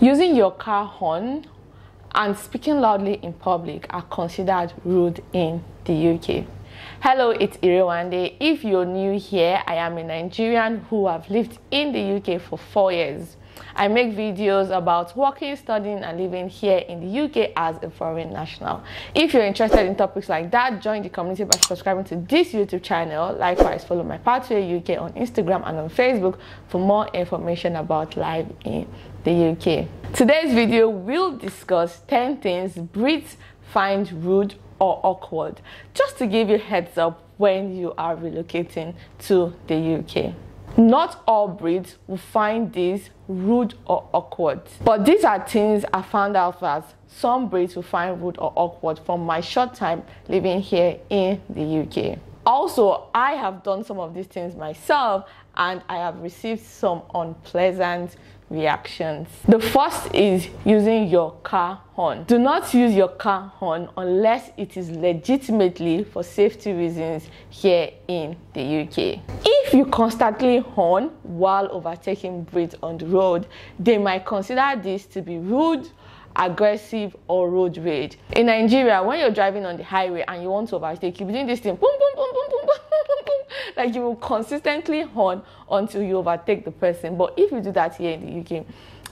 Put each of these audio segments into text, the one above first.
Using your car horn and speaking loudly in public are considered rude in the UK. Hello, it's Irewande. If you're new here, I am a Nigerian who have lived in the UK for 4 years. I make videos about working, studying, and living here in the UK as a foreign national. If you're interested in topics like that, join the community by subscribing to this YouTube channel. Likewise, follow my Pathway UK on Instagram and on Facebook for more information about life in the UK. Today's video will discuss 10 things Brits find rude or awkward, just to give you heads up when you are relocating to the UK. Not all Brits will find this rude or awkward, but these are things I found out that some Brits will find rude or awkward from my short time living here in the UK. Also, I have done some of these things myself and I have received some unpleasant reactions. The first is using your car horn. Do not use your car horn unless it is legitimately for safety reasons here in the UK. If you constantly horn while overtaking Brits on the road, they might consider this to be rude, aggressive, or road rage. In Nigeria, when you're driving on the highway and you want to overtake, you're doing this thing, boom, boom, boom, boom, boom, boom, boom, boom. Like you will consistently horn until you overtake the person. But if you do that here in the UK,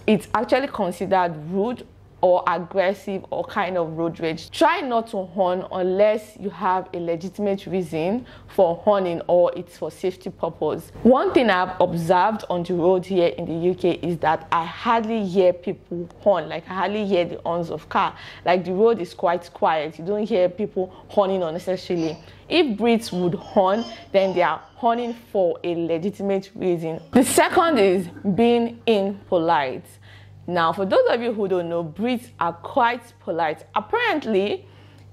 it's actually considered rude or aggressive or kind of road rage. Try not to horn unless you have a legitimate reason for horning or it's for safety purpose. One thing I've observed on the road here in the UK is that I hardly hear people horn. Like I hardly hear the horns of car. Like the road is quite quiet. You don't hear people horning unnecessarily. If Brits would horn, then they are horning for a legitimate reason. The second is being impolite. Now, for those of you who don't know, Brits are quite polite. Apparently,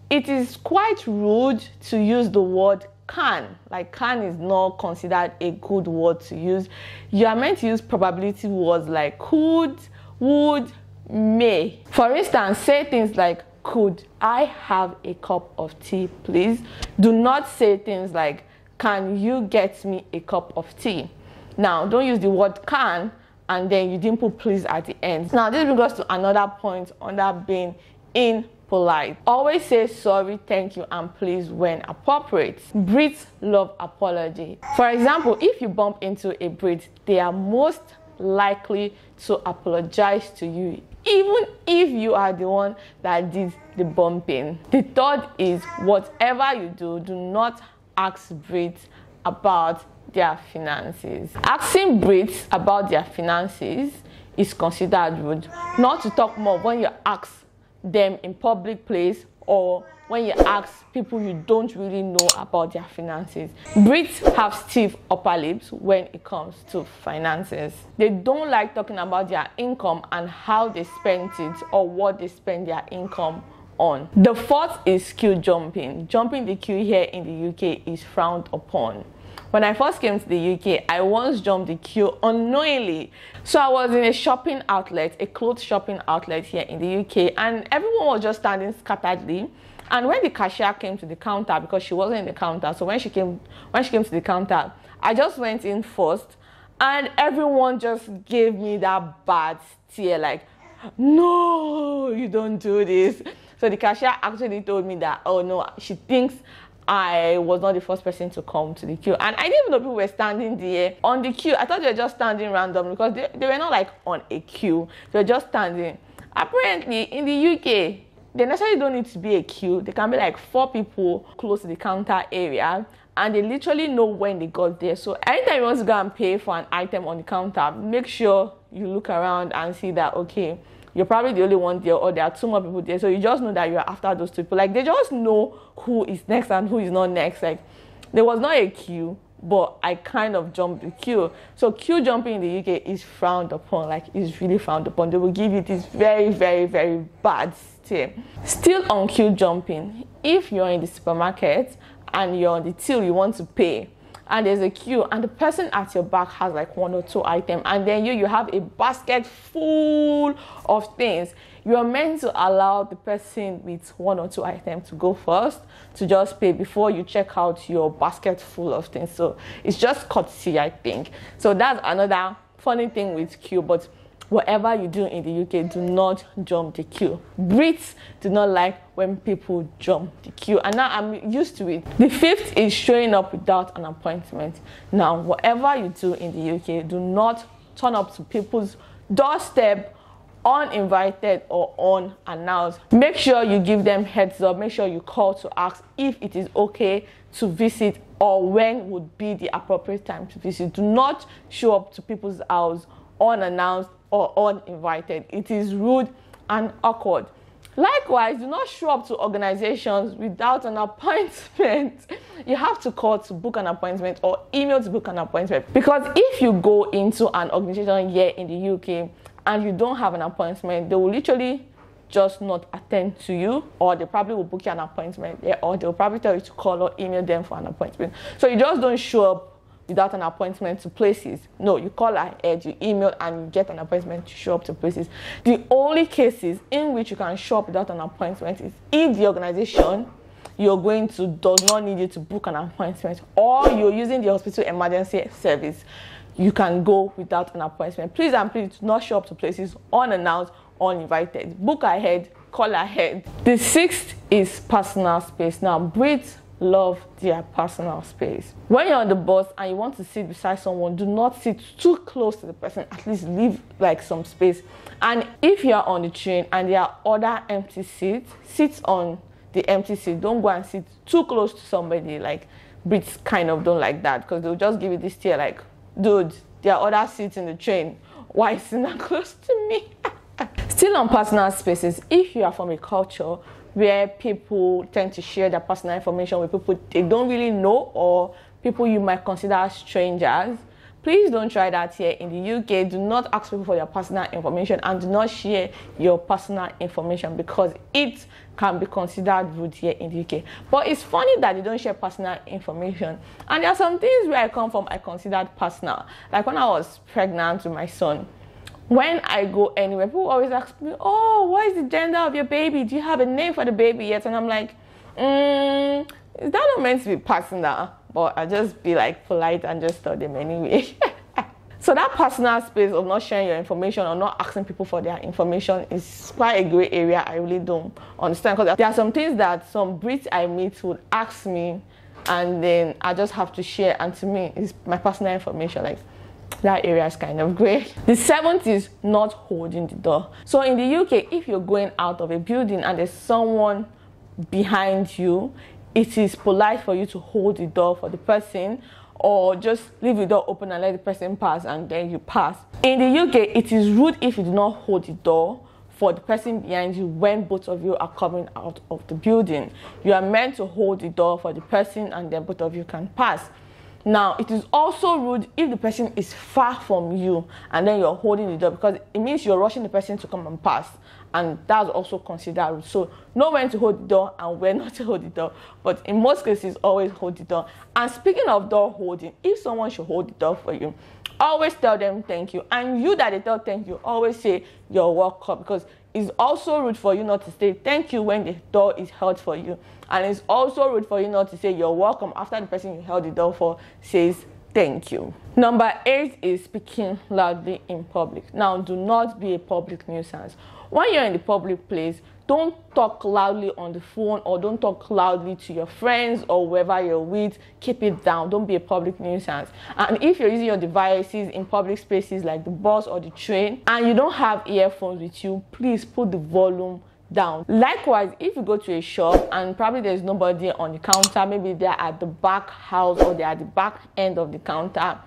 it is quite rude to use the word can. Like, can is not considered a good word to use. You are meant to use probability words like could, would, may. For instance, say things like, could I have a cup of tea, please? Do not say things like, can you get me a cup of tea? Now, don't use the word can and then you didn't put please at the end. Now, this brings us to another point under being impolite. Always say sorry, thank you, and please when appropriate. Brits love apology. For example, if you bump into a Brit, they are most likely to apologize to you, even if you are the one that did the bumping. The third is whatever you do, do not ask Brits about their finances. Asking Brits about their finances is considered rude. Not to talk more when you ask them in public place or when you ask people you don't really know about their finances. Brits have stiff upper lips when it comes to finances. They don't like talking about their income and how they spend it or what they spend their income on. The fourth is queue jumping. Jumping the queue here in the UK is frowned upon. When I first came to the UK, I once jumped the queue unknowingly. So I was in a shopping outlet, a clothes shopping outlet here in the UK, and everyone was just standing scatteredly. And when the cashier came to the counter, because she wasn't in the counter, so when she came to the counter, I just went in first, and everyone just gave me that bad stare, like, no, you don't do this. So the cashier actually told me that, oh no, she thinks I was not the first person to come to the queue. And I didn't even know people were standing there on the queue. I thought they were just standing randomly because they were not like on a queue. They were just standing. Apparently, in the UK, they necessarily don't need to be a queue. They can be like 4 people close to the counter area. And they literally know when they got there. So anytime you want to go and pay for an item on the counter, make sure you look around and see that, okay, you're probably the only one there or there are 2 more people there. So you just know that you're after those 2 people. Like they just know who is next and who is not next. Like there was not a queue, but I kind of jumped the queue. So queue jumping in the UK is frowned upon. Like it's really frowned upon. They will give you this very, very, very bad stare. Still on queue jumping, if you're in the supermarket and you're on the till you want to pay, and there's a queue and the person at your back has like 1 or 2 items, and then you have a basket full of things, you are meant to allow the person with 1 or 2 items to go first to just pay before you check out your basket full of things. So it's just courtesy, I think. So that's another funny thing with queue. But whatever you do in the UK, do not jump the queue. Brits do not like when people jump the queue, and now I'm used to it. The fifth is showing up without an appointment. Now, whatever you do in the UK, do not turn up to people's doorstep uninvited or unannounced. Make sure you give them heads up. Make sure you call to ask if it is okay to visit or when would be the appropriate time to visit. Do not show up to people's house unannounced or uninvited. It is rude and awkward. Likewise, do not show up to organizations without an appointment. You have to call to book an appointment or email to book an appointment, because if you go into an organization here in the UK and you don't have an appointment, they will literally just not attend to you, or they probably will book you an appointment there, or they'll probably tell you to call or email them for an appointment. So you just don't show up without an appointment to places. No, you call ahead, you email, and you get an appointment to show up to places. The only cases in which you can show up without an appointment is if the organization you're going to does not need you to book an appointment, or you're using the hospital emergency service. You can go without an appointment. Please and please do not show up to places unannounced, uninvited. Book ahead, call ahead. The sixth is personal space. Now, Brits love their personal space. When you're on the bus and you want to sit beside someone, do not sit too close to the person. At least leave like some space. And if you're on the train and there are other empty seats, sit on the empty seat. Don't go and sit too close to somebody. Like, Brits kind of don't like that, because they'll just give you this stare like, dude, there are other seats in the train. Why is it not close to me? Still on personal spaces, if you are from a culture where people tend to share their personal information with people they don't really know, or people you might consider strangers, please don't try that here in the UK. Do not ask people for their personal information, and do not share your personal information, because it can be considered rude here in the UK. But it's funny that they don't share personal information. And there are some things where I come from I considered personal. Like when I was pregnant with my son, when I go anywhere, people always ask me, oh, what is the gender of your baby? Do you have a name for the baby yet? And I'm like, is that not meant to be personal? But I just be like polite and just tell them anyway. So that personal space of not sharing your information or not asking people for their information is quite a gray area. I really don't understand, because there are some things that some Brits I meet would ask me, and then I just have to share, and to me it's my personal information. Like, that area is kind of gray. The seventh is not holding the door. So in the UK, if you're going out of a building and there's someone behind you, it is polite for you to hold the door for the person, or just leave the door open and let the person pass and then you pass. In the UK, it is rude if you do not hold the door for the person behind you when both of you are coming out of the building. You are meant to hold the door for the person, and then both of you can pass. Now, it is also rude if the person is far from you and then you're holding the door, because it means you're rushing the person to come and pass, and that's also considered rude. So know when to hold the door and when not to hold the door, but in most cases always hold the door. And speaking of door holding, if someone should hold the door for you, always tell them thank you, and you that they tell thank you, always say you're welcome, because it's also rude for you not to say thank you when the door is held for you, and it's also rude for you not to say you're welcome after the person you held the door for says thank you. Number 8 is speaking loudly in public. Now, do not be a public nuisance. When you're in the public place, don't talk loudly on the phone, or don't talk loudly to your friends or whoever you're with. Keep it down. Don't be a public nuisance. And if you're using your devices in public spaces like the bus or the train, and you don't have earphones with you, please put the volume down. Likewise, if you go to a shop and probably there's nobody on the counter, maybe they're at the back house or they're at the back end of the counter,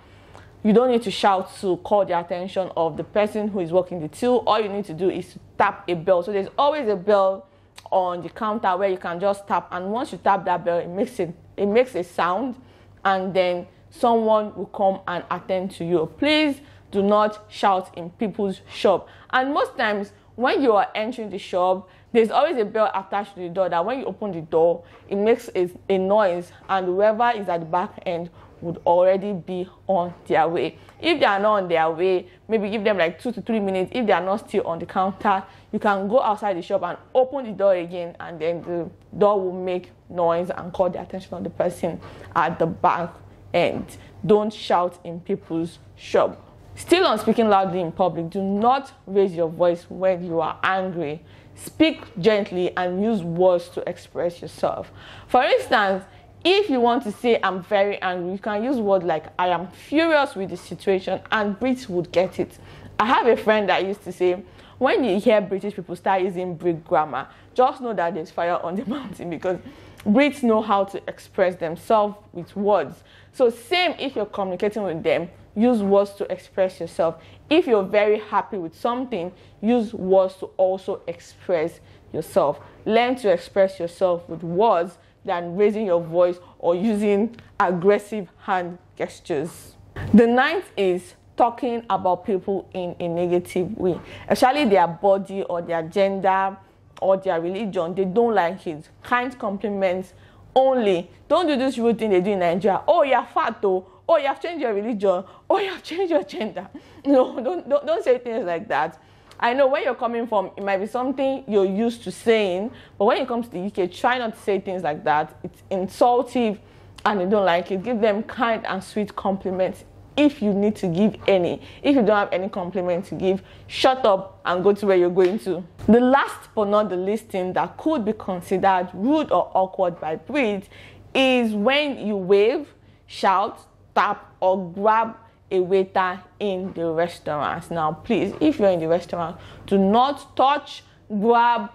you don't need to shout to call the attention of the person who is working the till. All you need to do is to tap a bell. So there's always a bell on the counter where you can just tap, and once you tap that bell, it makes a sound, and then someone will come and attend to you. Please do not shout in people's shop. And most times when you are entering the shop, there's always a bell attached to the door that when you open the door, it makes a noise, and whoever is at the back end would already be on their way. If they are not on their way, maybe give them like 2 to 3 minutes. If they are not still on the counter, you can go outside the shop and open the door again, and then the door will make noise and call the attention of the person at the back end. Don't shout in people's shop. Still on speaking loudly in public, do not raise your voice when you are angry. Speak gently and use words to express yourself. For instance, if you want to say I'm very angry, you can use words like I am furious with the situation, and Brits would get it. I have a friend that used to say, when you hear British people start using Brit grammar, just know that there's fire on the mountain, because Brits know how to express themselves with words. So same if you're communicating with them, use words to express yourself. If you're very happy with something, use words to also express yourself. Learn to express yourself with words than raising your voice or using aggressive hand gestures. The ninth is talking about people in a negative way, especially their body or their gender or their religion. They don't like it. Kind compliments only. Don't do this rude thing they do in Nigeria. Oh, you're fat though. Oh, you have changed your religion. Oh, you have changed your gender. No, don't say things like that. I know where you're coming from, it might be something you're used to saying, but when it comes to the UK, try not to say things like that. It's insultive and they don't like it. Give them kind and sweet compliments if you need to give any. If you don't have any compliment to give, shut up and go to where you're going to. The last but not the least thing that could be considered rude or awkward by Brits is when you wave, shout, tap, or grab a waiter in the restaurant. Now please, if you're in the restaurant, do not touch, grab,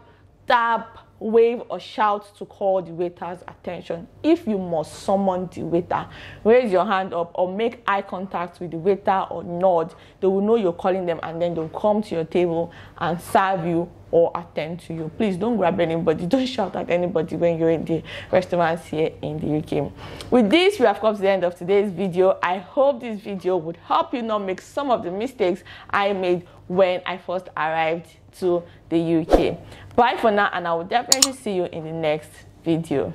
tap, wave, or shout to call the waiter's attention. If you must summon the waiter, raise your hand up or make eye contact with the waiter or nod. They will know you're calling them, and then they'll come to your table and serve you or attend to you. Please don't grab anybody, don't shout at anybody when you're in the restaurants here in the UK. With this, we have come to the end of today's video. I hope this video would help you not make some of the mistakes I made when I first arrived to the UK. Bye for now, and I will definitely see you in the next video.